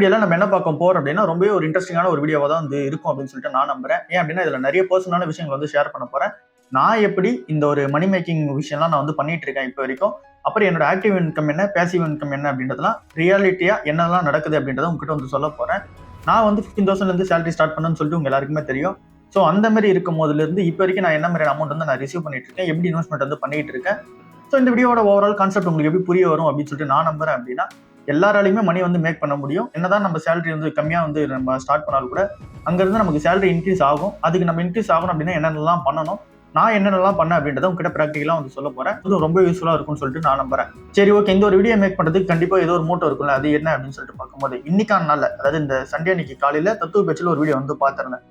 வீடியோல நம்ம என்ன பார்க்க போறோம் அப்படின்னா ரொம்பவே ஒரு இன்ட்ரெஸ்டிங்கான ஒரு வீடியோவா தான் வந்து இருக்கும் அப்படின்னு சொல்லிட்டு நான் நம்புறேன். ஏன் அப்படின்னா இதுல நிறைய பர்சனலான விஷயங்கள் வந்து ஷேர் பண்ண போறேன். நான் எப்படி இந்த ஒரு மணி மேக்கிங் விஷயம்லாம் நான் வந்து பண்ணிட்டு இருக்கேன் இப்போ வரைக்கும். அப்புறம் என்னோட ஆக்டிவ் இன்கம் என்ன, பேசிவ் இன்கம் என்ன அப்படின்றதுலாம் ரியாலிட்டியா என்னெல்லாம் நடக்குது அப்படின்றத உங்ககிட்ட வந்து சொல்ல போறேன். நான் வந்து 15,000 இருந்து சேலரி ஸ்டார்ட் பண்ணேன்னு சொல்லிட்டு உங்க எல்லாருக்குமே தெரியும். ஸோ அந்த மாதிரி இருக்கும் போதுல இருந்து இப்போ வரைக்கும் நான் என்ன மாதிரியான அமௌண்ட் வந்து நான் ரிசீவ் பண்ணிட்டு இருக்கேன், எப்படி இன்வெஸ்ட்மெண்ட் வந்து பண்ணிட்டு இருக்கேன். ஸோ இந்த வீடியோட ஓவரால் கான்செப்ட் உங்களுக்கு எப்படி புரிய வரும் அப்படின்னு சொல்லிட்டு நான் நம்புறேன். அப்படின்னா எல்லாராலையுமே மணி வந்து மேக் பண்ண முடியும். என்னதான் நம்ம சேலரி வந்து கம்மியா வந்து நம்ம ஸ்டார்ட் பண்ணாலும் கூட அங்கிருந்து நமக்கு சேலரி இன்க்ரீஸ் ஆகும். அதுக்கு நம்ம இன்க்ரீஸ் ஆகணும் அப்படின்னா என்னென்னலாம் பண்ணணும், நான் என்னென்னலாம் பண்ணேன் அப்படின்றத உங்ககிட்ட ப்ராக்டிகலா வந்து சொல்ல போறேன். இது ரொம்ப யூஸ்ஃபுல்லா இருக்கும்னு சொல்லிட்டு நான் நம்புறேன். சரி, ஓகே. இந்த ஒரு வீடியோ மேக் பண்றதுக்கு கண்டிப்பா ஏதோ ஒரு மோட்டோ இருக்கும்ல, அது என்ன அப்படின்னு சொல்லிட்டு பார்க்கும்போது இன்னைக்கான நாள்ல, அதாவது இந்த சண்டே அன்னைக்கு காலையில தத்துவ பேச்சில் ஒரு வீடியோ வந்து பார்த்திருந்தேன்.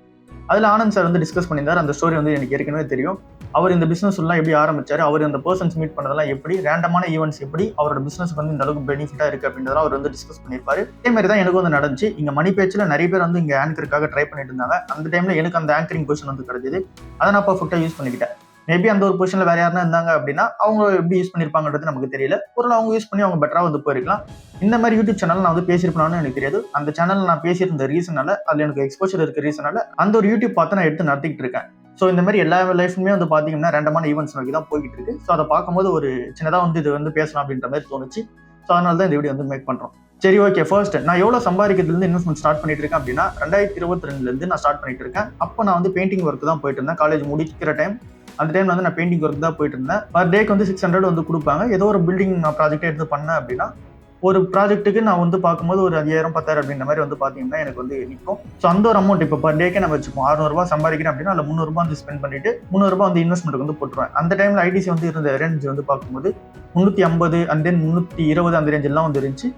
அதுல ஆனந்த் சார் வந்து டிஸ்கஸ் பண்ணியிருந்தார். அந்த ஸ்டோரி வந்து எனக்கு ஏற்கனவே தெரியும். அவர் இந்த பிசினஸ் எல்லாம் எப்படி ஆரம்பிச்சாரு, அவர் அந்த பர்சன்ஸ் மீட் பண்ணதெல்லாம் எப்படி, ரேண்டமான ஈவெண்ட்ஸ் எப்படி அவரோட பிசினஸ் வந்து இந்த அளவுக்கு பெனிஃபிட்டா இருக்கு அப்படின்றதெல்லாம் அவர் வந்து டிஸ்கஸ் பண்ணியிருப்பாரு. அதே மாதிரி தான் எனக்கு வந்து நடந்துச்சு. இங்க மணி பேச்சில் நிறைய பேர் வந்து இங்க ஆங்கருக்காக ட்ரை பண்ணிட்டு இருந்தாங்க. அந்த டைம்ல எனக்கு அந்த ஆங்கரிங் பொசிஷன் வந்து கிடைச்சது. அதை நான் பர்ஃபெக்டா யூஸ் பண்ணிக்கிட்டேன். மேபி அந்த ஒரு பொசிஷன்ல வேற யாருன்னா இருந்தாங்க அப்படின்னா அவங்க எப்படி யூஸ் பண்ணிருப்பாங்கன்றது நமக்கு தெரியல. ஒரு அவங்க யூஸ் பண்ணி அவங்க பெட்டரா வந்து போயிருக்கலாம். இந்த மாதிரி யூடியூப் சேனல் நான் வந்து பேசியிருப்பேன்னு எனக்கு தெரியாது. அந்த சேனல் நான் பேசியிருந்த ரீசனால, அதுல எனக்கு எக்ஸ்போஷர் இருக்க ரீசனால அந்த ஒரு யூடியூப் பார்த்து நான் எடுத்து நடத்திக்கிட்டு இருக்கேன். ஸோ இந்த மாதிரி எல்லா லைஃபுமே வந்து பாத்தீங்கன்னா ரேண்டமான ஈவெண்ட்ஸ் நோக்கி தான் போய்கிட்டு இருக்கு. ஸோ அதை பார்க்கும்போது ஒரு சின்னதா வந்து இது வந்து பேசலாம் அப்படின்ற மாதிரி தோணுச்சு. ஸோ அதனால தான் இந்த வீடியோ வந்து மேக் பண்றோம். சரி, ஓகே. ஃபர்ஸ்ட் நான் எவ்வளவு சம்பாதிக்கிறதுல இருந்து இன்வெஸ்ட்மெண்ட் ஸ்டார்ட் பண்ணிட்டு இருக்கேன் அப்படின்னா 2022 இருந்து நான் ஸ்டார்ட் பண்ணிட்டு இருக்கேன். அப்போ நான் வந்து பெயிண்டிங் ஒர்க் தான் போயிட்டு இருந்தேன். காலேஜ் முடிக்கிற டைம், அந்த டைம்ல வந்து நான் பெயிண்டிங் ஒர்க் தான் போயிட்டு இருந்தேன். பர் டேக்கு வந்து 600 வந்து கொடுப்பாங்க. ஏதோ ஒரு பில்டிங் நான் ப்ராஜெக்டே எடுத்து பண்ணேன் அப்படின்னா ஒரு ப்ராஜெக்ட்டுக்கு நான் வந்து பார்க்கும்போது ஒரு 5,000 10,000 அப்படின்ற மாதிரி வந்து பாத்தீங்கன்னா எனக்கு வந்து நிற்கும். ஸோ அந்த ஒரு அமௌண்ட் இப்போ பர் டேக்கே நம்ம வச்சுப்போம். 600 ரூபாய் சம்பாதிக்கிறேன் அப்படின்னா அதில் 300 ரூபாய் வந்து ஸ்பெண்ட் பண்ணிட்டு 300 ரூபாய் வந்து இன்வெஸ்ட்மெண்ட் வந்து போட்டுருவேன். அந்த டைம்ல ஐடிசி வந்து இருந்த ரேஞ்ச் வந்து பார்க்கும்போது 350 அண்ட் தென் 320 அந்த ரேஞ்ச் எல்லாம் வந்து இருந்துச்சு.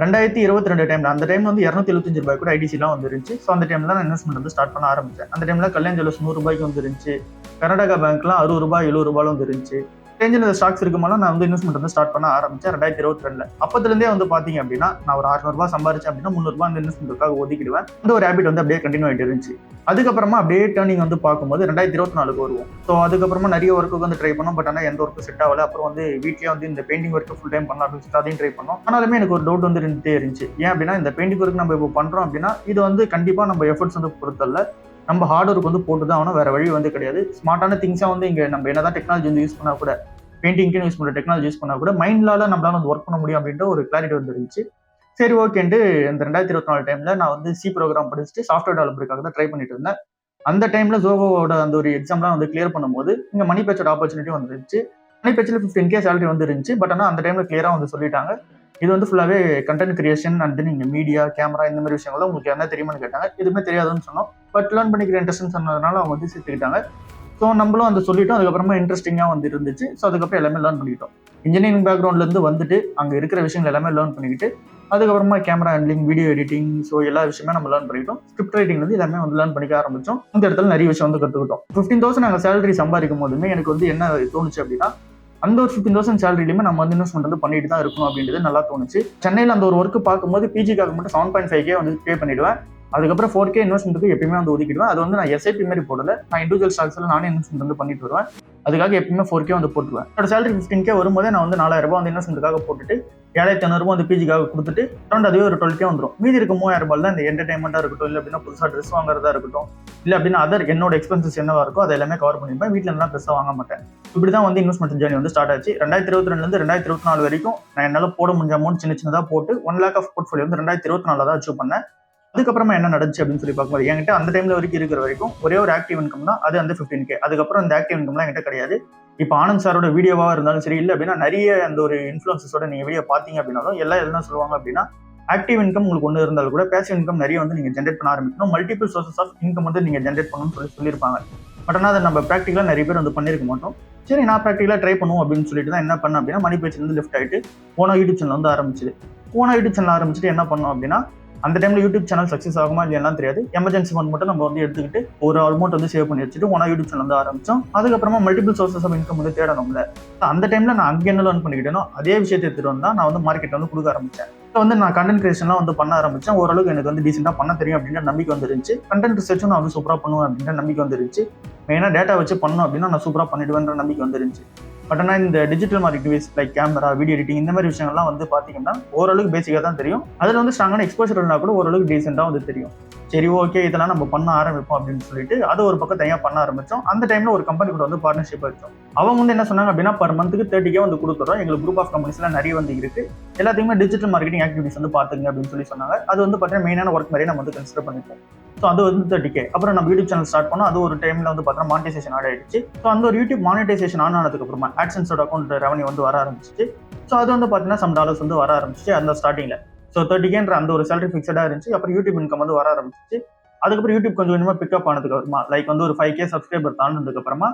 2022 டைம்ல, அந்த டைம்ல வந்து 275 ரூபாய் கூட ஐடிசி எல்லாம் வந்து இருந்துச்சு. ஸோ அந்த டைம்ல நான் இன்வெஸ்ட்மெண்ட் வந்து ஸ்டார்ட் பண்ண ஆரம்பிச்சேன். அந்த டைம்ல கல்யாண் ஜுவல்லர்ஸ் 100 ரூபாய்க்கு வந்து இருந்துச்சு. கர்நாடகா பேங்க்லாம் 60 ரூபாய் 70 ரூபாய் வந்து இருந்துச்சு. ரேஞ்சில் இந்த ஸ்டாக்ஸ் இருக்கும்போது நான் வந்து இன்வெஸ்ட்மெண்ட் வந்து ஸ்டார்ட் பண்ண ஆரம்பிச்சேன் 2022. அப்பதுலேருந்தே வந்து பாத்தீங்க அப்படின்னா நான் ஒரு 600 ரூபாய் சம்பாரிச்சேன் அப்படின்னா 300 ரூபாய் அந்த இன்வெஸ்ட்மெண்ட்டுக்காக ஒதுக்கிடுவேன். இந்த ஒரு ஹேபிட் வந்து அப்படியே கண்டினியூ ஆகிட்டு இருந்துச்சு. அதுக்கப்புறமா அப்படியே டேர்னிங் வந்து பார்க்கும்போது 2024 வருவோம். ஸோ அதுக்கப்புறமா நிறைய ஒர்க்கு வந்து ட்ரை பண்ணோம். பட் ஆனால் எந்த ஒர்க்கும் செட் ஆகல. அப்புறம் வந்து வீட்லயே வந்து இந்த பெயிண்டிங் ஒர்க்கு ஃபுல் டைம் பண்ணலாம் அப்படின்னு சொல்லிட்டு அதையும் ட்ரை பண்ணோம். ஆனாலுமே எனக்கு ஒரு டவுட் வந்து இருந்துட்டே இருந்துச்சு. ஏன் அப்படின்னா இந்த பெயிண்டிங் ஒர்க் நம்ம இப்போ பண்றோம் அப்படின்னா இது வந்து கண்டிப்பா நம்ம எஃபர்ட்ஸ் வந்து பொறுத்தல்ல, நம்ம ஹார்ட் ஒர்க் வந்து போட்டு தான் ஆகணும். வேற வழி வந்து கிடையாது. ஸ்மார்ட்டான திங்ஸா வந்து இங்க நம்ம என்னதான் டெக்னாலஜி வந்து யூஸ் பண்ணா கூட, பெயிண்டிங்க்கு யூஸ் பண்ற டெக்னாலஜி யூஸ் பண்ணா கூட மைண்ட்லால நம்மளால வந்து ஒர்க் பண்ண முடியும் அப்படின்ற ஒரு கிளாரிட்டி வந்து இருந்துச்சு. சரி, ஓகேன்ட்டு இந்த 2024 டைம்ல நான் வந்து சி ப்ரோக்ராம் படிச்சுட்டு சாஃப்ட்வேர் டெவலப்பருக்காக தான் ட்ரை பண்ணிட்டு இருந்தேன். அந்த டைம்ல ஜோகோவோட அந்த ஒரு எக்ஸாம்லாம் வந்து கிளியர் பண்ணும்போது இங்க மணி பேச்சோட ஆப்பர்ச்சுனிட்டி வந்துருச்சு. மணி பேச்சில் 15K சேலரி வந்து இருந்துச்சு. பட் ஆனால் அந்த டைம்ல கிளியரா வந்து சொல்லிட்டாங்க, இது வந்து ஃபுல்லாவே கண்டென்ட் கிரியேஷன் அண்ட் தென் இங்க மீடியா, கேமரா இந்த மாதிரி விஷயங்கள்லாம் உங்களுக்கு என்ன தெரியுமான்னு கேட்டாங்க. எதுவுமே தெரியாதுன்னு சொன்னோம். பட் லேர்ன் பண்ணிக்கிற இன்ட்ரெஸ்ட்னு சொன்னதுனால அவங்க வந்து சேர்த்துக்கிட்டாங்க. ஸோ நம்மளும் அந்த சொல்லிட்டோம். அதுக்கப்புறமா இன்ட்ரெஸ்டிங்காக வந்து இருந்துச்சு. ஸோ அதுக்கப்புறம் எல்லாமே லேர்ன் பண்ணிக்கிட்டோம். இன்ஜினியரிங் பேக்ரவுண்ட்ல இருந்து வந்துட்டு அங்கே இருக்கிற விஷயங்கள் எல்லாமே லேர்ன் பண்ணிக்கிட்டு அதுக்கப்புறமா camera handling, video editing, so எல்லா விஷயமே நம்ம லேர்ன் பண்ணிக்கிட்டோம். ஸ்கிரிப்ட் ரைட்டிங் வந்து எல்லாமே வந்து லேர்ன் பண்ணிக்க ஆரம்பிச்சோம். அந்த இடத்துல நிறைய விஷயம் வந்து கற்றுக்கிட்டோம். 15,000 நாங்கள் சேலரி சம்பாதிக்கும் போதுமே எனக்கு வந்து என்ன தோணுச்சு அப்படின்னா அந்த ஒரு 15,000 சேலரிலையுமே நம்ம வந்து இன்வெஸ்ட்மெண்ட் வந்து பண்ணிட்டு தான் இருக்கணும் அப்படின்றது நல்லா தோணுச்சு. சென்னையில் அந்த ஒரு ஒர்க்கு பார்க்கும்போது பிஜிக்காக மட்டும் 7.5K வந்து பே பண்ணிடுவேன். அதுக்கப்புறம் 4K இன்வெஸ்ட்மெண்ட்டுக்கு எப்பயுமே வந்து ஒதுக்கிடுவேன். அது வந்து நான் எஸ்ஐபி மாதிரி போடல, நான் இண்டிவிஜுவல் ஸ்டாக்ஸ்ல நானே இன்வெஸ்ட்மெண்ட் வந்து பண்ணிட்டு வருவேன். அதுக்காக எப்பயுமே 4K வந்து போட்டுருவேன். என்னோட சேலரி 15K வரும்போதே நான் வந்து 4,000 ரூபாய் வந்து இன்வெஸ்ட்மெண்ட்டுக்காக போட்டுட்டு 7,500 ரூபாய் வந்து பிஜிக்காக கொடுத்துட்டு அரௌண்ட் அதுவே ஒரு 12K வந்துடும். மீதி இருக்க 3,000 ரூபாய் தான் இந்த என்டர்டைன்மெண்டா இருக்கட்டும், இல்லை அப்படின்னா புதுசாக ட்ரெஸ் வாங்குறதா இருக்கட்டும், இல்லை அப்படின்னா அதர் என்னோட எக்ஸ்பென்சஸ் என்னவா இருக்கோ அதை எல்லாமே கவர் பண்ணிப்பேன். வீட்டில் என்ன பெருசாக வாங்க மாட்டேன். இப்படிதான் வந்து இன்வெஸ்ட்மெண்ட் ஜேர்னி வந்து ஸ்டார்ட் ஆச்சு. 2022 இருந்து 2024 வரைக்கும் நான் என்னால போட முடிஞ்ச அமௌண்ட் சின்ன சின்னதாக போட்டு 1 lakh ஆஃப் போர்ட்ஃபோலியோ வந்து 2024 தான் அச்சீவ் பண்ணேன். அதுக்கப்புறமா என்ன நடந்துச்சு அப்படின்னு சொல்லி பார்க்கும்போது என்கிட்ட அந்த டைம்ல வரைக்கும் இருக்கிற வரைக்கும் ஒரே ஒரு ஆக்டிவ் இன்கம் தான், அது வந்து 15K. அதுக்கப்புறம் இந்த ஆக்டிவ் இன்கம்லாம் என்கிட்ட கிடையாது. இப்போ ஆனந்த் சாரோட வீடியோவா இருந்தாலும் சரி, இல்லை அப்படின்னா நிறைய அந்த ஒரு இன்ஃபுளுசஸோட நீங்க வீடியோ பார்த்தீங்க அப்படின்னாலும் எல்லாம் என்ன சொல்லுவாங்க அப்படின்னா ஆக்டிவ் இன்கம் உங்களுக்கு ஒன்று இருந்தாலும் கூட பேசிவ் இன்கம் நிறைய வந்து நீங்க ஜென்ரேட் பண்ண ஆரம்பிக்கணும், மல்டிபிள் சோர்சஸ் ஆஃப் இன்கம் வந்து நீங்க ஜென்ரேட் பண்ணணும்னு சொல்லியிருப்பாங்க. பட் ஆனால் அதை நம்ம ப்ராக்டிகலாக நிறைய பேர் வந்து பண்ணியிருக்க மாட்டோம். சரி, நான் ப்ராக்டிகலாக ட்ரை பண்ணுவோம் அப்படின்னு சொல்லிட்டு தான் என்ன பண்ணேன் அப்படின்னா மணி பேச்சிலேருந்து லெஃப்ட் ஆகிட்டு போன யூடியூப் சேனல் வந்து ஆரம்பிச்சுது. போன யூடியூப் சேனல் ஆரம்பிச்சுட்டு என்ன பண்ணோம் அப்படின்னா அந்த டைம்ல யூடியூப் சேனல் சக்ஸஸ் ஆகுமா இல்லையா தெரியாது. எமர்ஜென்சி ஃபண்ட் மட்டும் நம்ம வந்து எடுத்துக்கிட்டு ஒரு அமௌண்ட் வந்து சேவ் பண்ணி வச்சுட்டு ஒன்னா யூடியூப் சேனல் வந்து ஆரம்பிச்சோம். அதுக்கப்புறமா மல்டிபிள் சோர்சஸ் ஆஃப் இன்கம் வந்து தேடணும்ல. அந்த டைம்ல நான் அங்கே என்ன லேர்ன் பண்ணிக்கிட்டேனோ அதே விஷயத்தை எடுத்துட்டு வந்தா நான் வந்து மார்க்கெட் வந்து கொடுக்க ஆரம்பிச்சேன். இப்போ வந்து நான் கண்டென்ட் கிரியேஷன்லாம் வந்து பண்ண ஆரம்பிச்சேன். ஓரளவுக்கு எனக்கு வந்து டீசெண்டாக பண்ண தெரியும் அப்படின்ற நம்பிக்கை வந்துருந்துச்சு. கண்டென்ட் ரிசர்ச்சும் நான் வந்து சூப்பராக பண்ணுவேன் அப்படின்ற நம்பிக்கை வந்துருந்துச்சு. மெயினாக டேட்டா வச்சு பண்ணணும் அப்படின்னா நான் சூப்பராக பண்ணிடுவேன்ற நம்பிக்கை வந்துருந்துச்சு. பட் ஆனால் இந்த digital marketing like camera, video editing இந்த மாதிரி விஷயங்கள்லாம் வந்து பார்த்தீங்கன்னா ஓரளவுக்கு பேசிக்காக தான் தெரியும். அதில் வந்து ஸ்ட்ராங்கான எக்ஸ்போஷர் இருந்தால் கூட ஓரளவுக்கு டீசெண்டாக வந்து தெரியும். சரி, ஓகே, இதெல்லாம் நம்ம பண்ண ஆரம்பிப்போம் அப்படின்னு சொல்லிட்டு அது ஒரு பக்கம் தனியாக பண்ண ஆரம்பிச்சோம். அந்த டைம்ல ஒரு கம்பெனி கூட வந்து பார்ட்னர்ஷிப் வச்சோம். அவங்க வந்து என்ன சொன்னாங்க அப்படின்னா, பர் மந்த்துக்கு 30K வந்து கொடுத்துறோம், எங்களுக்கு குரூப் ஆஃப் கம்பெனிஸ்லாம் நிறைய வந்து இருக்கு, எல்லாத்தையுமே டிஜிட்டல் மார்க்கெட்டிங் ஆக்டிவிட்டிஸ் வந்து பாத்துங்க அப்படின்னு சொல்லி சொன்னாங்க. அது வந்து பார்த்தீங்கன்னா மெயினான ஒர்க் மாதிரியே நம்ம வந்து கன்சிடர் பண்ணிப்போம். ஸோ அது வந்து 30K. அப்புறம் நம்ம யூடியூப் சேனல் ஸ்டார்ட் பண்ணோம். அது ஒரு டைம்ல வந்து பார்த்தீங்கன்னா மானிட்டைசேஷன் ஆட் ஆயிடுச்சு. ஸோ அந்த ஒரு யூடியூப் மானிட்டைசேஷன் ஆன் ஆனதுக்கு அப்புறமா ஆட்சன்ஸோட அக்கௌண்ட் ரெவன்யூ வந்து வர ஆரம்பிச்சிச்சு. ஸோ அது வந்து பார்த்தீங்கன்னா சம் டாலர்ஸ் வந்து வர ஆரம்பிச்சு அந்த ஸ்டார்டிங்ல. ஸோ 30Kன்ற அந்த ஒரு சேலரி ஃபிக்ஸடா இருந்துச்சு. அப்புறம் யூடியூப் இன்கம் வந்து வர ஆரம்பிச்சிச்சு. அதுக்கப்புறம் யூடியூப் கொஞ்சம் கொஞ்சமா பிக்கப் ஆனதுக்கு அப்புறமா லைக் வந்து ஒரு 5K சப்ஸ்கிரைபர் தாண்டதுக்கு அப்புறமா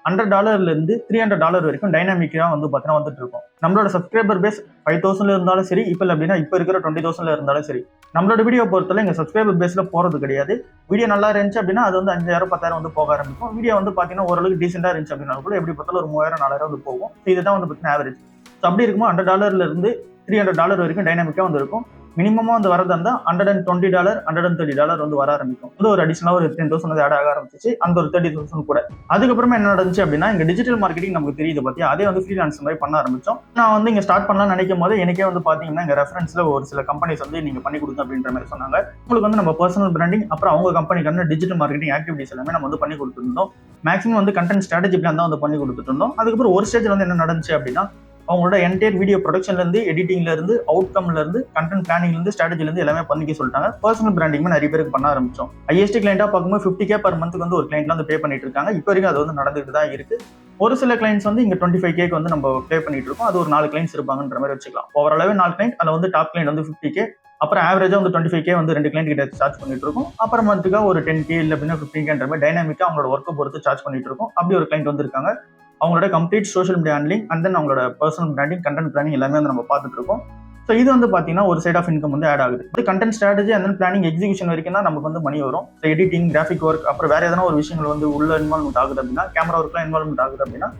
$100 $300 வரைக்கும் டைனாமிக்கா வந்து பார்த்தீங்கன்னா வந்துட்டு இருக்கும். நம்மளோட சப்ஸ்கிரைபர் பேஸ் 5,000 இருந்தாலும் சரி, இப்போ அப்படின்னா இப்போ இருக்கிற 20,000 இருந்தாலும் சரி, நம்மளோட வீடியோ பொறுத்தவரை எங்க சப்ஸ்கிரைபர் பேஸ்ல போறது கிடையாது. வீடியோ நல்லா இருந்துச்சு அப்படின்னா அது வந்து 5,000 10,000 வந்து போக ஆரம்பிக்கும். வீடியோ வந்து பார்த்தீங்கன்னா ஓரளவுக்கு டீசெண்டா இருந்துச்சு அப்படின்னா கூட எப்படி பார்த்தாலும் ஒரு 3,000 4,000 வந்து போகும். இதுதான் வந்து பார்த்தீங்கன்னா ஆவரேஜ். ஸோ அப்படி இருக்கும்போது $100 $300 வரைக்கும் டைனாமிக்கா வந்து இருக்கும். மினிமமா வந்து வரதா இருந்தா $120 $130 வந்து வர ஆரம்பிக்கும். வந்து ஒரு அடிஷனலா ஒரு 10,000 வந்து ஆட் ஆக ஆரம்பிச்சிச்சு. அந்த ஒரு 30,000 கூட. அதுக்கப்புறமா என்ன நடந்துச்சு அப்படின்னா, இங்க டிஜிட்டல் மார்க்கெட்டிங் நமக்கு தெரியுது பாத்தியா, அதே வந்து ஃப்ரீலான்ஸ் மாதிரி பண்ண ஆரம்பிச்சோம். நான் வந்து இங்க ஸ்டார்ட் பண்ணலாம்னு நினைக்கும் போது எனக்கே வந்து பாத்தீங்கன்னா இங்க ரெஃபரன்ஸ்ல ஒரு சில கம்பெனிஸ் வந்து நீங்க பண்ணி கொடுங்க அப்படின்ற மாதிரி சொன்னாங்க. உங்களுக்கு வந்து நம்ம பர்சனல் பிராண்டிங் அப்புறம் அவங்க கம்பெனிக்கான டிஜிட்டல் மார்க்கெட்டிங் ஆக்டிவிட்டிஸ் எல்லாமே நம்ம வந்து பண்ணி கொடுத்துருந்தோம். மேக்ஸிமம் வந்து கண்டென்ட் ஸ்ட்ராட்டஜி பிளான் தான் வந்து பண்ணி கொடுத்துட்டு இருந்தோம். அதுக்கப்புறம் ஒரு ஸ்டேஜ்ல வந்து என்ன நடந்துச்சு அப்படின்னா, அவங்களோட என்டையர் வீடியோ ப்ரொடக்ஷன்ல இருந்து, எடிட்டிங்ல இருந்து, அவுட்கம்ல இருந்து, கண்டென்ட் பிளானிங்ல இருந்து, ஸ்ட்ராட்டஜில இருந்து எல்லாமே பண்ணிக்க சொல்லிட்டாங்க. பர்சனல் பிராண்டிங் நிறைய பேருக்கு பண்ண ஆரம்பிச்சோம். ஹையஸ்ட் கிளைண்டா பார்க்கும்போது 50K பர் மந்த்துக்கு வந்து ஒரு கிளைண்ட் வந்து பே பண்ணிட்டு இருக்காங்க. இப்போ வரைக்கும் அது வந்து நடந்துட்டு தான் இருக்கு. ஒரு சில கிளைண்ட்ஸ் வந்து இங்க 25K வந்து நம்ம பே பண்ணிட்டு இருக்கோம். அது ஒரு 4 கிளைண்ட்ஸ் இருப்பாங்கன்ற மாதிரி வச்சுக்கலாம். ஓவராலாவே 4 கிளைண்ட், அதுல வந்து டாப் கிளைண்ட் வந்து 50K, அப்புறம் ஆவரேஜா வந்து 25K வந்து 2 கிளைண்ட் கிட்ட சார்ஜ் பண்ணிட்டு இருக்கோம். அப்புறம் மந்த்துக்கா ஒரு 10K இல்ல அப்படின்னா 15Kன்ற மாதிரி டைனாமிக்கா அவங்களோட ஒர்க்கை பொறுத்து சார்ஜ் பண்ணிட்டு இருக்கோம். அப்படி ஒரு கிளைண்ட் வந்து இருக்காங்க. அவங்களோட complete social media handling and then அவங்களோட பர்சனல் பிராண்டிங், கண்டென்ட் பிளானிங் எல்லாமே வந்து நம்ம பார்த்துட்டு இருக்கோம். ஸோ இது வந்து பார்த்தீங்கன்னா ஒரு சைட் ஆஃப் இன்கம் வந்து ஆட் ஆகுது. இது content strategy and then planning execution வரைக்கும் தான் நமக்கு வந்து மணி வரும். ஸோ எடிட்டிங், கிராஃபிக் ஒர்க், அப்புறம் வேற எதனா ஒரு விஷயங்கள் வந்து உள்ள இன்வால்வ்மெண்ட் ஆகுது அப்படின்னா, கேமரா ஒர்க்லாம் இன்வால்வ்மெண்ட் ஆகுது அப்படின்னா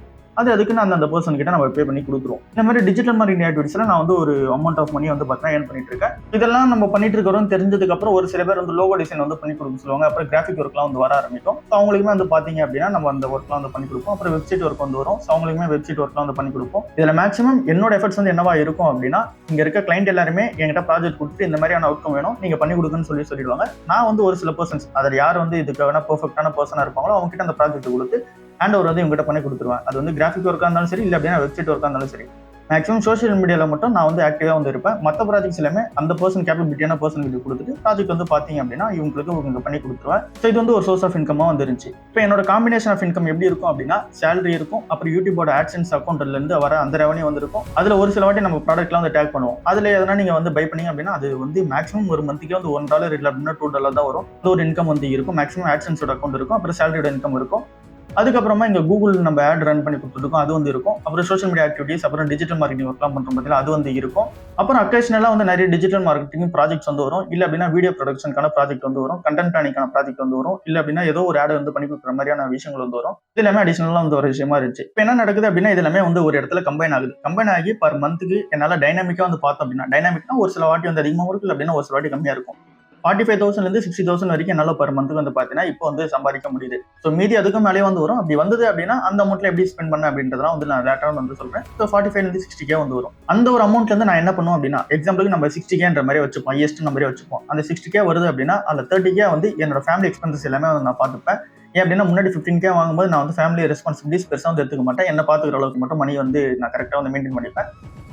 அதுக்கு அந்த பர்சன் கிட்ட நம்ம பே பண்ணி கொடுத்துருவோம். இந்த மாதிரி டிஜிட்டல் மார்க்கெட்டிங் ஆக்டிவிட்டிஸ்ல நான் வந்து ஒரு அமௌண்ட் ஆஃப் மணி வந்து பார்த்தீங்கன்னா ஏர்ன் பண்ணிட்டு இருக்கேன். இதெல்லாம் நம்ம பண்ணிட்டு இருக்கிறோம் தெரிஞ்சதுக்கு அப்புறம் ஒரு சில பேர் வந்து லோகோ டிசைன் வந்து பண்ணி கொடுக்க சொல்லுவாங்க. அப்புறம் கிராஃபிக் ஒர்க்லாம் வந்து வர ஆரம்பிக்கும். ஸோ அவங்களுக்குமே வந்து பாத்தீங்க அப்படின்னா நம்ம அந்த ஒர்க்லாம் வந்து பண்ணி கொடுப்போம். அப்புறம் வெப்சைட் ஒர்க் வந்து வரும். ஸோ அவங்களுக்குமே வெப்சைட் ஒர்க்லாம் வந்து பண்ணி கொடுப்போம். இதுல மேக்ஸிமம் என்னோட எஃபர்ட்ஸ் வந்து என்னவா இருக்கும் அப்படின்னா, இங்க இருக்க கிளைண்ட் எல்லாருமே என்கிட்ட ப்ராஜெக்ட் கொடுத்து இந்த மாதிரியான அவுட்கம் வேணும், நீங்க பண்ணி கொடுக்குன்னு சொல்லிடுவாங்க. நான் வந்து ஒரு சில பர்சன்ஸ் அதில் யார் வந்து இதுக்கு வேணா பெர்ஃபெக்டான பர்சனா இருப்பாங்களோ அவங்க கிட்ட அந்த ப்ராஜெக்ட் கொடுத்து ஹேண்ட் ஓவர் வந்து இவங்ககிட்ட பண்ணி கொடுத்துருவேன். அது வந்து கிராஃபிக் ஒர்க்காக இருந்தாலும் சரி, இல்லை அப்படின்னா வெப்சைட் ஒர்க்காக இருந்தாலும் சரி. மேக்ஸிமம் சோஷியல் மீடியாவில் மட்டும் நான் வந்து ஆக்டிவாக வந்து இருப்பேன். மற்ற ப்ராஜெக்ட்ஸ் எல்லாமே அந்த பர்சன் கேப்பபிலிட்டியான பர்சன் கிட்ட கொடுத்துட்டு ப்ராஜெக்ட் வந்து பார்த்தீங்க அப்படின்னா இவங்க பண்ணி கொடுத்துருவேன். ஸோ இது வந்து ஒரு சோர்ஸ் ஆஃப் இன்கமாக வந்துருச்சு. இப்போ என்னோட காம்பினேஷன் ஆஃப் இன்கம் எப்படி இருக்கும் அப்படின்னா, சேலரி இருக்கும், அப்புறம் யூடியூபோட ஆட்சன்ஸ் அக்கௌண்ட்ல இருந்து வர அந்த ரெவன்யூ வந்து இருக்கும். அதில் ஒரு சில வாட்டி நம்ம ப்ராடக்ட்லாம் வந்து டேக் பண்ணுவோம். அதில் எதனா நீங்கள் வந்து பை பண்ணீங்க அப்படின்னா அது வந்து மேக்ஸிமம் ஒரு மந்த்துக்கே வந்து $1 இல்லை அப்படின்னா $2 தான் வரும். அது ஒரு இன்கம் வந்து இருக்கும். மேக்ஸிமம் ஆட்சன்ஸோட அக்கௌண்ட் இருக்கும், அப்புறம் சேலரியோட இன்கம் இருக்கும். அதுக்கப்புறமா இங்க கூகுள் நம்ம ஆட் ரன் பண்ணி கொடுத்துருக்கோம், அது வந்து இருக்கும். அப்புறம் சோஷியல் மீடியா ஆக்டிவிட்டிஸ், அப்புறம் டிஜிட்டல் மார்க்கெட்டிங் ஒர்க்லாம் பண்றோம் பார்த்தீங்கன்னா அது வந்து இருக்கும். அப்புறம் அக்கேஷனலா வந்து நிறைய டிஜிட்டல் மார்க்கெட்டிங் ப்ராஜெக்ட்ஸ் வந்து வரும். இல்ல அப்படின்னா வீடியோ ப்ரொடக்ஷனுக்கான ப்ராஜெக்ட் வந்து வரும், கண்டென்ட் பிளானிங்கான ப்ராஜெக்ட் வந்து வரும், இல்ல அப்படின்னா ஏதோ ஒரு ஆட் வந்து பண்ணி கொடுக்குற மாதிரியான விஷயங்கள் வந்து வரும். இது எல்லாமே அடிஷனலா வந்து ஒரு விஷயமா இருந்துச்சு. இப்போ என்ன நடக்குது அப்படின்னா, இது எல்லாமே வந்து ஒரு இடத்துல கம்பைன் ஆகுது. கம்பைன் ஆகி பர் மந்த்துக்கு என்னால டைனாமிக்கா வந்து பார்த்தோம் அப்படின்னா, டைனாமிக்னா ஒரு சில வாட்டி வந்து அதிகமாக இருக்கும், அப்படின்னா ஒரு சில வாட்டி கம்மியா இருக்கும். 45,000 60,000 வரைக்கும் என்னால பர் மந்த்துக்கு வந்து பாத்தீங்கன்னா இப்போ வந்து சம்பாதிக்க முடியுது. ஸோ மீதி அதுக்கும் மேலே வந்து வரும். அப்படி வந்தது அப்படின்னா அந்த அமௌண்ட்ல எப்படி ஸ்பெண்ட் பண்ண அப்படின்றதெல்லாம் வந்து நான் லேட்டரா வந்து சொல்றேன். ஸோ 45 60K வந்து வரும். அந்த ஒரு அமௌண்ட்ல இருந்து நான் என்ன பண்ணுவோம் அப்படின்னா, எக்ஸாம்பிளுக்கு நம்ம 60Kன்ற மாதிரி வச்சுப்போம், ஹையஸ்ட் நம்பரே வச்சுப்போம். அந்த 60K வருது அப்படின்னா அந்த 30K வந்து என்னோட ஃபேமிலி எக்ஸ்பென்சஸ் எல்லாமே வந்து நான் பார்த்துப்பேன். ஏன் அப்படின்னா முன்னாடி 15K வாங்கும்போது நான் வந்து ஃபேமிலி ரெஸ்பான்சிபிலிட்டிஸ் பெருசாக வந்து எடுத்துக்க மாட்டேன். என்ன பார்த்துக்கிற அளவுக்கு மட்டும் மணி வந்து நான் கரெக்டாக வந்து மெயின்டைன் பண்ணிப்பேன்.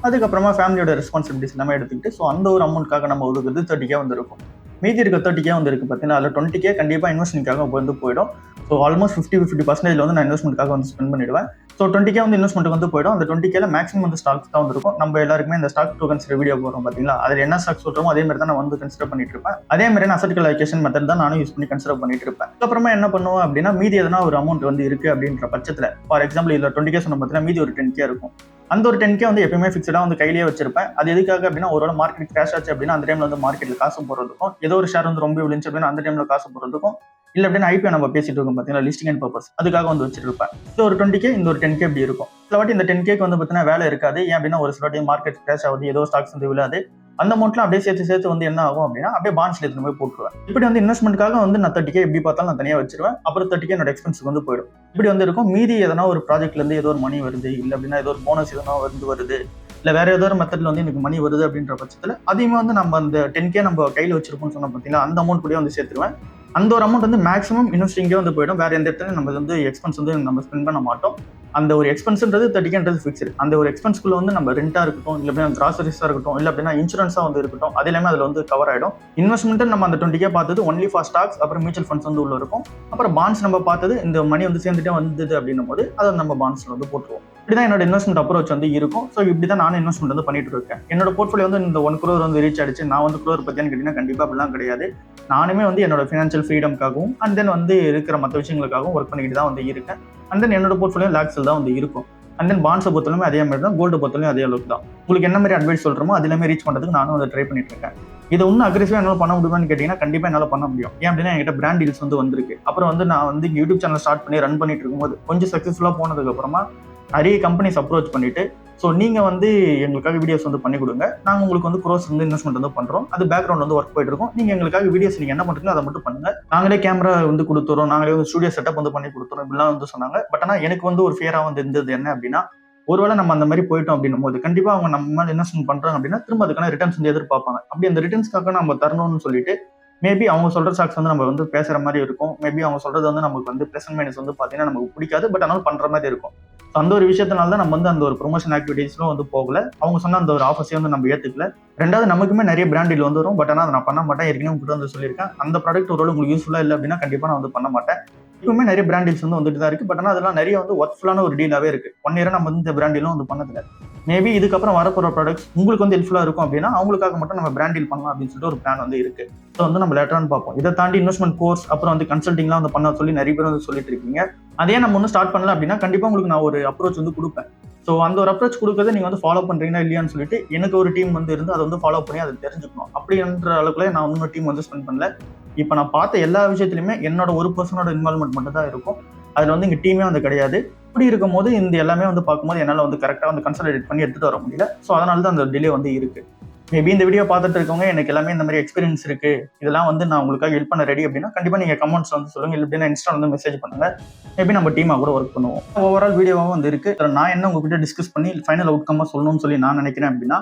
அதுக்கப்புறமா ஃபேமிலியோட ரெஸ்பான்சிபிலிட்டிஸ் எல்லாமே எடுத்துக்கிட்டு ஸோ அந்த ஒரு அமௌண்ட்காக நம்ம ஒதுக்குறது 30K வந்து இருக்கும். மீதி இருக்க 30K வந்து இருக்கு பார்த்தீங்கன்னா, அதில் 20K கண்டிப்பாக இன்வெஸ்ட்மெண்ட்காக வந்து போயிடும். ஸோ ஆல்மோஸ்ட் 50% வந்து நான் இன்வெஸ்ட்மெண்ட்காக வந்து ஸ்பெண்ட் பண்ணிடுவேன். ஸோ 20K வந்து இன்வெஸ்ட்மெண்ட் வந்து போயிடும். அந்த 20Kல மேக்ஸிமம் வந்து ஸ்டாக்ஸ் தான் வந்து இருக்கும். நம்ம எல்லாருக்குமே இந்த ஸ்டாக் டு கன்சிடர் வீடியோ போகிறோம் பார்த்தீங்களா, அதில் என்ன ஸ்டாக்ஸ் சொல்கிறோமோ அதே மாதிரி தான் நான் வந்து கன்சிடர் பண்ணிட்டு இருப்பேன். அதே மாதிரி நான் அசெட் அலோகேஷன் மெத்தட் தான் நானும் யூஸ் பண்ணி கன்சிடர் பண்ணிட்டு இருப்பேன். அதுக்கப்புறமா என்ன பண்ணுவோம் அப்படின்னா, மீதி எதனா ஒரு அமௌண்ட் வந்து இருக்கு அப்படின்ற பட்சத்தில், ஃபார் எக்ஸாம்பிள் இதில் 20K சொன்ன பார்த்தீங்கன்னா மீதி ஒரு 10K இருக்கும். அந்த ஒரு 10K வந்து எப்பயுமே ஃபிக்ஸடா வந்து கையிலேயே வச்சிருப்பேன். அது எதுக்காக அப்படின்னா, ஒருவேளை மார்க்கெட் கிராஷ் ஆச்சு அப்படின்னா அந்த டைம்ல வந்து மார்க்கெட்ல காசு போடுறதுக்கும், ஏதோ ஒரு ஷேர் வந்து ரொம்ப விழுந்துச்சு அப்படின்னா அந்த டைம்ல காசு போடுறதுக்கும், இல்ல அப்படின்னா ஐபிஓ நம்ம பேசிட்டு இருக்கோம் பார்த்தீங்கன்னா லிஸ்டிங் அண்ட் பர்பஸ், அதுக்காக வந்து வச்சிருப்பேன். இது ஒரு 20K, இந்த ஒரு 10K இப்படி இருக்கும். சில வாட்டி இந்த 10Kக்கு வந்து பார்த்தீங்கன்னா வேலை இருக்காது. ஏன் அப்படின்னா ஒரு சில வாட்டி மார்க்கெட் கிராஷ் ஆகுது, ஏதோ ஸ்டாக்ஸ் வந்து விழாது. அந்த அமௌண்ட்லாம் அப்படியே சேர்த்து வந்து என்ன ஆகும் அப்படின்னா அப்படியே பாண்ட்ஸ்ல எடுத்து போய் போட்டுருவேன். இப்படி வந்து இன்வெஸ்ட்மெண்ட்காக வந்து நான் 30K எப்படி பார்த்தாலும் நான் தனியாக வச்சிருவேன். அப்புறம் 30K என்னோட எக்ஸ்பென்ஸுக்கு வந்து போயிடும். இப்படி வந்து இருக்கும். மீதி எதனா ஒரு ப்ராஜெக்ட்ல இருந்து ஏதோ ஒரு மணி வருது, இல்லை அப்படின்னா ஏதோ ஒரு போனஸ் எதனா வருது, இல்லை வேற ஏதோ ஒரு மெத்தட்ல வந்து எனக்கு மணி வருது அப்படின்ற பட்சத்தில் அதையுமே வந்து நம்ம அந்த 10K நம்ம கையில் வச்சிருப்போம்னு சொன்ன பார்த்தீங்கன்னா அந்த அமௌண்ட் கூட வந்து சேர்த்துருவேன். அந்த ஒரு அமௌண்ட் வந்து மேக்ஸிமம் இன்வெஸ்டிங்கே வந்து போயிடும். வேற எந்த இடத்துல நம்ம வந்து எக்ஸ்பென்ஸ் வந்து நம்ம ஸ்பெண்ட் பண்ண மாட்டோம். அந்த ஒரு எக்ஸ்பென்ஸ்ன்றது 30Kன்றது ஃபிக்ஸ்டு. அந்த ஒரு எக்ஸ்பென்ஸ்க்குள்ள வந்து நம்ம ரெண்டா இருக்கட்டும், இல்லை அப்படின்னா கிராசரிஸா இருக்கட்டும், இல்லை அப்படின்னா இன்சூரன்ஸா வந்து இருக்கட்டும், அது எல்லாமே அதில் வந்து கவர் ஆயிடும். இன்வெஸ்ட்மெண்ட் நம்ம அந்த 20K பார்த்தது ஒன்லி ஃபார் ஸ்டாக்ஸ், அப்புறம் மியூச்சுவல் ஃபண்ட்ஸ் வந்து உள்ள இருக்கும். அப்புறம் பாண்ட்ஸ் நம்ம பார்த்தது இந்த மணி வந்து சேர்ந்துட்டே வந்தது அப்படின்னும் போது அதை நம்ம பாண்ட்ஸ்ல வந்து போட்டுருவோம். இப்படிதான் என்னோட இன்வெஸ்ட்மெண்ட் அப்ரோச் வந்து இருக்கும். ஸோ இப்படிதான் நானும் இன்வெஸ்ட்மெண்ட் வந்து பண்ணிட்டு இருக்கேன். என்னோட போர்ட்ஃபோலியோ வந்து இந்த 1 crore வந்து ரீச் ஆயிடுச்சு. நான் வந்து crore பத்தியான்னு கேட்டீங்கன்னா கண்டிப்பா அப்படிலாம் கிடையாது. நானுமே வந்து என்னோட ஃபினான்ஷியல் ஃப்ரீடம்காகவும் அண்ட் தென் வந்து இருக்கிற மற்ற விஷயங்களுக்காகவும் ஒர்க் பண்ணிட்டு தான் வந்து இருக்கேன். அண்ட் தென் என்னோட போர்ட்ஃபோலியோ லாக்ஸில் தான் வந்து இருக்கும். அண்ட் தென் பாண்ட்ஸை பொறுத்தவரைக்கும் அதே மாதிரி தான், கோல்டு பொறுத்தவரைக்கும் அதே அளவுக்கு தான். உங்களுக்கு என்ன மாதிரி அட்வைஸ் சொல்றோமோ அது எல்லாமே ரீச் பண்ணுறதுக்கு நானும் அதை ட்ரை பண்ணிட்டு இருக்கேன். இதை இன்னும் அக்ரெசிவாக என்னால் பண்ண முடியுமான்னு கேட்டிங்கன்னா கண்டிப்பாக என்னால் பண்ண முடியும். ஏன் அப்படின்னா என்கிட்ட பிராண்ட் டீல்ஸ் வந்து வந்திருக்கு. அப்புறம் வந்து நான் வந்து யூடியூப் சேனல் ஸ்டார்ட் பண்ணி ரன் பண்ணிட்டு இருக்கும்போது கொஞ்சம் சக்ஸஸ்ஃபுல்லாக போனதுக்கு அப்புறமா நிறைய கம்பெனிஸ் அப்ரோச் பண்ணிட்டு, ஸோ நீங்கள் வந்து எங்களுக்காக வீடியோஸ் வந்து பண்ணி கொடுங்க, நாங்கள் உங்களுக்கு வந்து க்ரோஸ் வந்து இன்வெஸ்ட்மெண்ட் வந்து பண்ணுறோம், அது பேக்ரவுண்ட் வந்து ஒர்க் போயிட்டு இருக்கும், நீங்கள் எங்களுக்காக வீடியோஸ் நீங்கள் என்ன பண்ணுறீங்களோ அதை மட்டும் பண்ணுங்க, நாங்களே கேமரா வந்து கொடுத்துறோம், நாங்களே வந்து ஸ்டுடியோ செட்டப் வந்து பண்ணி கொடுத்துறோம், இப்படிலாம் வந்து சொன்னாங்க. பட் ஆனால் எனக்கு வந்து ஒரு ஃபியராக வந்து இருந்தது என்ன அப்படின்னா, ஒருவேளை நம்ம அந்த மாதிரி போயிட்டோம் அப்படின்னும் போது கண்டிப்பாக அவங்க நம்ம மேலே இன்வெஸ்ட்மெண்ட் பண்ணுறாங்க அப்படின்னா திரும்ப அதுக்கான ரிட்டர்ன்ஸ் வந்து எதிர்பார்ப்பாங்க. அப்படி அந்த ரிட்டர்ன்ஸ்க்காக நம்ம தரணும்னு சொல்லிட்டு மேபி அவங்க சொல்ற சாக்ஸ் வந்து நம்ம வந்து பேசுற மாதிரி இருக்கும். மேபி அவங்க சொல்றது வந்து நமக்கு வந்து பிளஸ் அண்ட் மைனஸ் வந்து பாத்தீங்கன்னா நமக்கு பிடிக்காது. பட் ஆனால் பண்ற மாதிரி இருக்கும். அந்த ஒரு விஷயத்தினால தான் நம்ம வந்து அந்த ஒரு ப்ரொமோஷன் ஆக்டிவிட்டீஸ்லும் வந்து போகல. அவங்க சொன்ன அந்த ஒரு ஆஃபர்ஸையும் வந்து நம்ம ஏத்துக்கல. ரெண்டாவது நமக்குமே நிறைய பிராண்டில் வந்து வரும். பட் ஆனால் அதை நான் பண்ண மாட்டேன். ஏற்கனவே உங்களுக்கு வந்து சொல்லியிருக்கேன். அந்த ப்ராடக்ட் ஒரு உங்களுக்கு யூஸ்ஃபுல்லா இல்லை அப்படின்னா கண்டிப்பா நான் வந்து பண்ண மாட்டேன். இப்பவுமே நிறைய பிராண்ட் டீல்ஸ் வந்து வந்துட்டு தான் இருக்கு. பட் ஆனால் அதெல்லாம் நிறைய வந்து ஒர்க்ஃபுல்லான ஒரு டீலாவே இருக்கு. 1 year நம்ம வந்து இந்த பிராண்ட் டீலும் வந்து பண்ணதில்லை. மேபி இதுக்கப்புறம் வரப்போற ப்ராடக்ட்ஸ் உங்களுக்கு வந்து ஹெல்ப்ஃபுல்லா இருக்கும் அப்படின்னா அவங்களுக்காக மட்டும் நம்ம பிராண்ட் டீல் பண்ணலாம் அப்படின்னு சொல்லிட்டு ஒரு பிளான் வந்து இருக்கு. ஸோ வந்து நம்ம லேட்டரான பார்ப்போம். இதை தாண்டி இன்வெஸ்ட்மெண்ட் கோர்ஸ் அப்புறம் வந்து கன்சல்டிங்லாம் வந்து பண்ண சொல்லி நிறைய பேர் வந்து சொல்லிட்டு இருக்கீங்க. அதே நம்ம ஒன்றும் ஸ்டார்ட் பண்ணல அப்படின்னா கண்டிப்பா உங்களுக்கு நான் ஒரு அப்ரோச் வந்து கொடுப்பேன். ஸோ அந்த ஒரு அப்ரோச் கொடுக்கறத நீங்க வந்து ஃபாலோ பண்றீங்கன்னா இல்லையான்னு சொல்லிட்டு எனக்கு ஒரு டீம் வந்து இருந்து அதை வந்து ஃபாலோ பண்ணி அதை தெரிஞ்சுக்கணும். அப்படின்ற அளவுக்குள்ள நான் இன்னொரு டீம் வந்து ஸ்பெண்ட் பண்ணல. இப்போ நான் பார்த்த எல்லா விஷயத்துலையுமே என்னோட ஒரு பர்சனோட இன்வால்மெண்ட் மட்டும் தான் இருக்கும். அதுல வந்து இங்க டீமே வந்து கிடையாது. இப்படி இருக்கும் போது இந்த எல்லாமே வந்து பார்க்கும்போது என்னால் வந்து கரெக்டாக வந்து கன்சல்டேட் பண்ணி எடுத்துட்டு வர முடியல. ஸோ அதனால தான் அந்த டிலே வந்து இருக்கு. மேபி இந்த வீடியோ பார்த்துட்டு இருக்கவங்க எனக்கு எல்லாமே இந்த மாதிரி எக்ஸ்பீரியன்ஸ் இருக்கு, இதெல்லாம் வந்து நான் உங்களுக்காக ஹெல்ப் பண்ண ரெடி அப்படின்னா கண்டிப்பா நீங்க கமெண்ட்ஸ் வந்து சொல்லுங்க. இல்லை அப்படின்னா இன்ஸ்டா வந்து மெசேஜ் பண்ணுங்க. மேபி நம்ம டீமா கூட ஒர்க் பண்ணுவோம். ஓவரால் வீடியோவாகவும் வந்து இருக்கு. நான் என்ன உங்ககிட்ட டிஸ்கஸ் பண்ணி ஃபைனல் அவுட்கம்மா சொல்லணும்னு சொல்லி நான் நினைக்கிறேன் அப்படின்னா,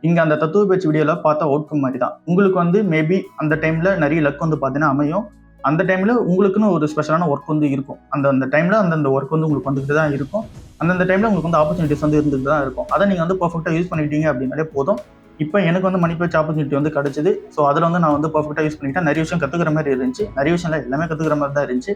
இங்க அந்த தத்துவ பேச்சு வீடியோல பார்த்த அவுட்கம் மாதிரி தான். உங்களுக்கு வந்து மேபி அந்த டைம்ல நிறைய லக் வந்து பார்த்தீங்கன்னா அமையும். அந்த டைம்ல உங்களுக்குன்னு ஒரு ஸ்பெஷலான ஒர்க் வந்து இருக்கும். அந்த டைம்ல அந்த ஒர்க் வந்து உங்களுக்கு வந்துட்டு தான் இருக்கும். அந்த டைம்ல உங்களுக்கு வந்து ஆப்பர்ச்சுனிட்டிஸ் வந்து இருந்துட்டு தான் இருக்கும். அதை நீங்க வந்து பர்ஃபெக்டா யூஸ் பண்ணிட்டீங்க அப்படின்னாலே போதும். இப்போ எனக்கு வந்து மணி பேச்சு ஆப்பர்ச்சுனிட்டி வந்து கிடைச்சது. ஸோ அதில் வந்து நான் வந்து பர்ஃபெக்டா யூஸ் பண்ணிட்டேன். நிறைய விஷயம் கத்துக்கிற மாதிரி இருந்துச்சு. நிறைய விஷயம் இல்லை, எல்லாமே கத்துக்கிற மாதிரி தான் இருந்துச்சு.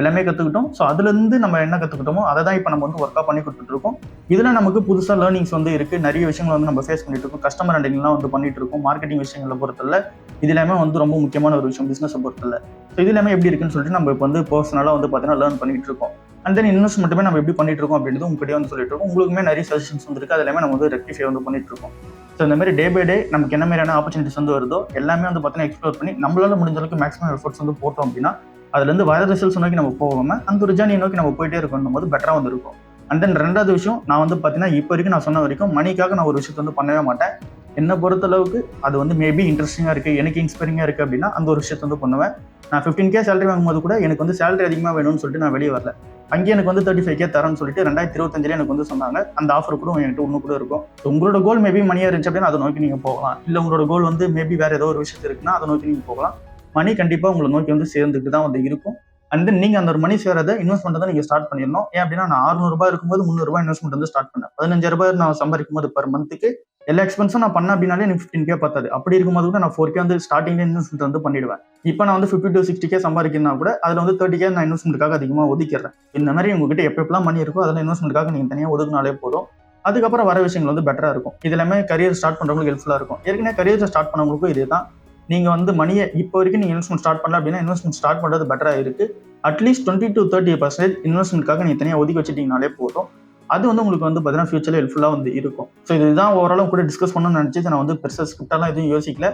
எல்லாமே கத்துக்கிட்டோம். ஸோ அதுல இருந்து நம்ம என்ன கத்துக்கிட்டோமோ அதை தான் இப்போ நம்ம வந்து ஒர்க்கா பண்ணி கொடுத்துட்டு இருக்கோம். இதுல நமக்கு புதுசா லேர்னிங்ஸ் வந்து இருக்கு. நிறைய விஷயங்கள் வந்து நம்ம ஃபேஸ் பண்ணிட்டு இருக்கோம். கஸ்டமர் ஹேண்டிங்லாம் வந்து பண்ணிட்டு இருக்கோம். மார்க்கெட்டிங் விஷயங்களை பொறுத்தல இது எல்லாமே வந்து ரொம்ப முக்கியமான ஒரு விஷயம் பிசினஸை பொறுத்தல. ஸோ இது எல்லாமே எப்படி இருக்குன்னு சொல்லிட்டு நம்ம இப்போ வந்து பர்சனலா வந்து பார்த்தீங்கன்னா லேர்ன் பண்ணிட்டு இருக்கோம். அண்ட் தென் இன்வெஸ்ட்மெண்ட்டுமே நம்ம எப்படி பண்ணிட்டு இருக்கோம் அப்படின்றது உங்ககிட்ட வந்து சொல்லிட்டு இருக்கோம். உங்களுக்குமே நிறைய சஜஷன்ஸ் வந்து இருக்கு. அது எல்லாமே நம்ம வந்து ரெக்டிஃபை வந்து பண்ணிட்டு இருக்கோம். ஸோ இந்த மாதிரி டே பை டே நமக்கு என்ன மாதிரியான ஆப்பர்ச்சுனிட்டிஸ் வந்து வருதோ எல்லாமே வந்து பார்த்தீங்கன்னா எக்ஸ்ப்ளோர் பண்ணி நம்மளால முடிஞ்ச அளவுக்கு மேக்ஸிமம் எஃபர்ட்ஸ் வந்து போட்டோம் அப்படின்னா அதுல இருந்து வர ரிசல்ட்ஸ் நோக்கி நம்ம போகாம அந்த ஒரு ஜர்னி நோக்கி நம்ம போயிட்டே இருக்கணும் போது பெட்டரா வந்து இருக்கும். அண்ட் தென் ரெண்டாவது விஷயம், நான் வந்து பார்த்தீங்கன்னா இப்போ வரைக்கும் நான் சொன்ன வரைக்கும் மணிக்காக நான் ஒரு விஷயத்தை வந்து பண்ணவே மாட்டேன். என்னை பொறுத்தளவுக்கு அது வந்து மேபி இன்ட்ரெஸ்டிங்காக இருக்கு, எனக்கு இன்ஸ்பைரிங்காக இருக்கு அப்படின்னா அந்த ஒரு விஷயத்தை வந்து பண்ணுவேன். நான் 15K சேலரி வாங்கும்போது கூட எனக்கு வந்து சேலரி அதிகமாக வேணும்னு சொல்லிட்டு நான் வெளியே வரல. அங்கேயே எனக்கு வந்து 35K தரேன்னு சொல்லிட்டு 2025 எனக்கு வந்து சொன்னாங்க. அந்த ஆஃபர் கூட என்கிட்ட ஒன்று கூட இருக்கும். உங்களோட கோல் மேபி மணியாக இருந்துச்சு அப்படின்னா அதை நோக்கி நீங்கள் போகலாம். இல்லை உங்களோட கோல் வந்து மேபி வேற ஏதோ ஒரு விஷயத்து இருக்குன்னா அதை நோக்கி நீங்கள் போகலாம். மணி கண்டிப்பாக உங்களை நோக்கி வந்து சேர்ந்துட்டு தான் வந்து இருக்கும். அண்ட் தென் நீங்க அந்த ஒரு மணி சேரதை இன்வெஸ்ட்மெண்ட் தான் நீங்க ஸ்டார்ட் பண்ணிடணும். ஏன் அப்படின்னா நான் 600 ரூபாய் இருக்கும்போது 300 ரூபாய் இன்வெஸ்ட்மெண்ட் வந்து ஸ்டார்ட் பண்ணேன். 15,000 ரூபாய் நான் சம்பாதிக்கும் போது பர் மந்த்துக்கு எல்லா எக்ஸ்பென்ஸும் நான் பண்ண அப்படின்னாலே எனக்கு 15K பத்தாது. அப்படி இருக்கும்போது கூட நான் 4K வந்து ஸ்டார்டிங்ல இன்வெஸ்ட்மெண்ட் வந்து பண்ணிடுவேன். இப்போ நான் வந்து 50 to 60K சம்பாதிக்கணும்னா கூட அதுல வந்து 30K நான் இன்வெஸ்ட்மெண்ட்டுக்காக அதிகமாக ஒதுக்கிறேன். இந்த மாதிரி உங்ககிட்ட எப்பெல்லாம் மணி இருக்கோ அதெல்லாம் இன்வெஸ்ட்மெண்ட்டுக்காக நீங்க தனியாக ஒதுக்குனாலே போதும். அதுக்கப்புறம் வர விஷயங்கள் வந்து பெட்டரா இருக்கும். இது எல்லாமே கரியர் ஸ்டார்ட் பண்றவங்களுக்கு ஹெல்ப்ஃபுல்லா இருக்கும். ஏற்கனவே கரியர் ஸ்டார்ட் பண்ணவங்களுக்கும் இதே தான். நீங்க வந்து மணியை இப்போ வரைக்கும் நீங்க இன்வெஸ்ட்மெண்ட் ஸ்டார்ட் பண்ணல அப்படின்னா இன்வெஸ்ட்மெண்ட் ஸ்டார்ட் பண்றது பெட்டரா இருக்கு. அட்லீஸ்ட் 20 to 30% இன்வெஸ்ட்மெண்ட்காக நீங்க தனியாக ஒதுக்கி வச்சுட்டீங்கனாலே போதும். அது வந்து உங்களுக்கு வந்து பார்த்தீங்கன்னா ஃபியூச்சர்ல ஹெல்ப்ஃபுல்லா வந்து இருக்கும். ஸோ இதுதான் ஓவராலும் கூட டிஸ்கஸ் பண்ணணும்னு நினைச்சு நான் வந்து பெருசாக ஸ்கிரிப்டாலாம் எதுவும் யோசிக்கல.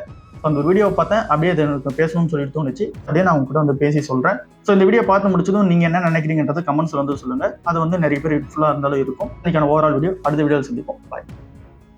அந்த வீடியோவை பார்த்தேன், அப்படியே அதை எனக்கு பேசணும்னு சொல்லிட்டு தோணுச்சு. அப்படியே நான் உங்ககிட்ட வந்து பேசி சொல்றேன். ஸோ இந்த வீடியோ பார்த்து முடிச்சதும் நீங்க என்ன நினைக்கிறீங்கன்றத கமெண்ட்ஸ்ல வந்து சொல்லுங்க. அது வந்து நிறைய பேர் ஹெல்ப்ஃபுல்லா இருந்தாலும் இருக்கும். இன்னைக்கான ஓவரால் வீடியோ அடுத்த வீடியோவில் சந்திப்போம். பாய்.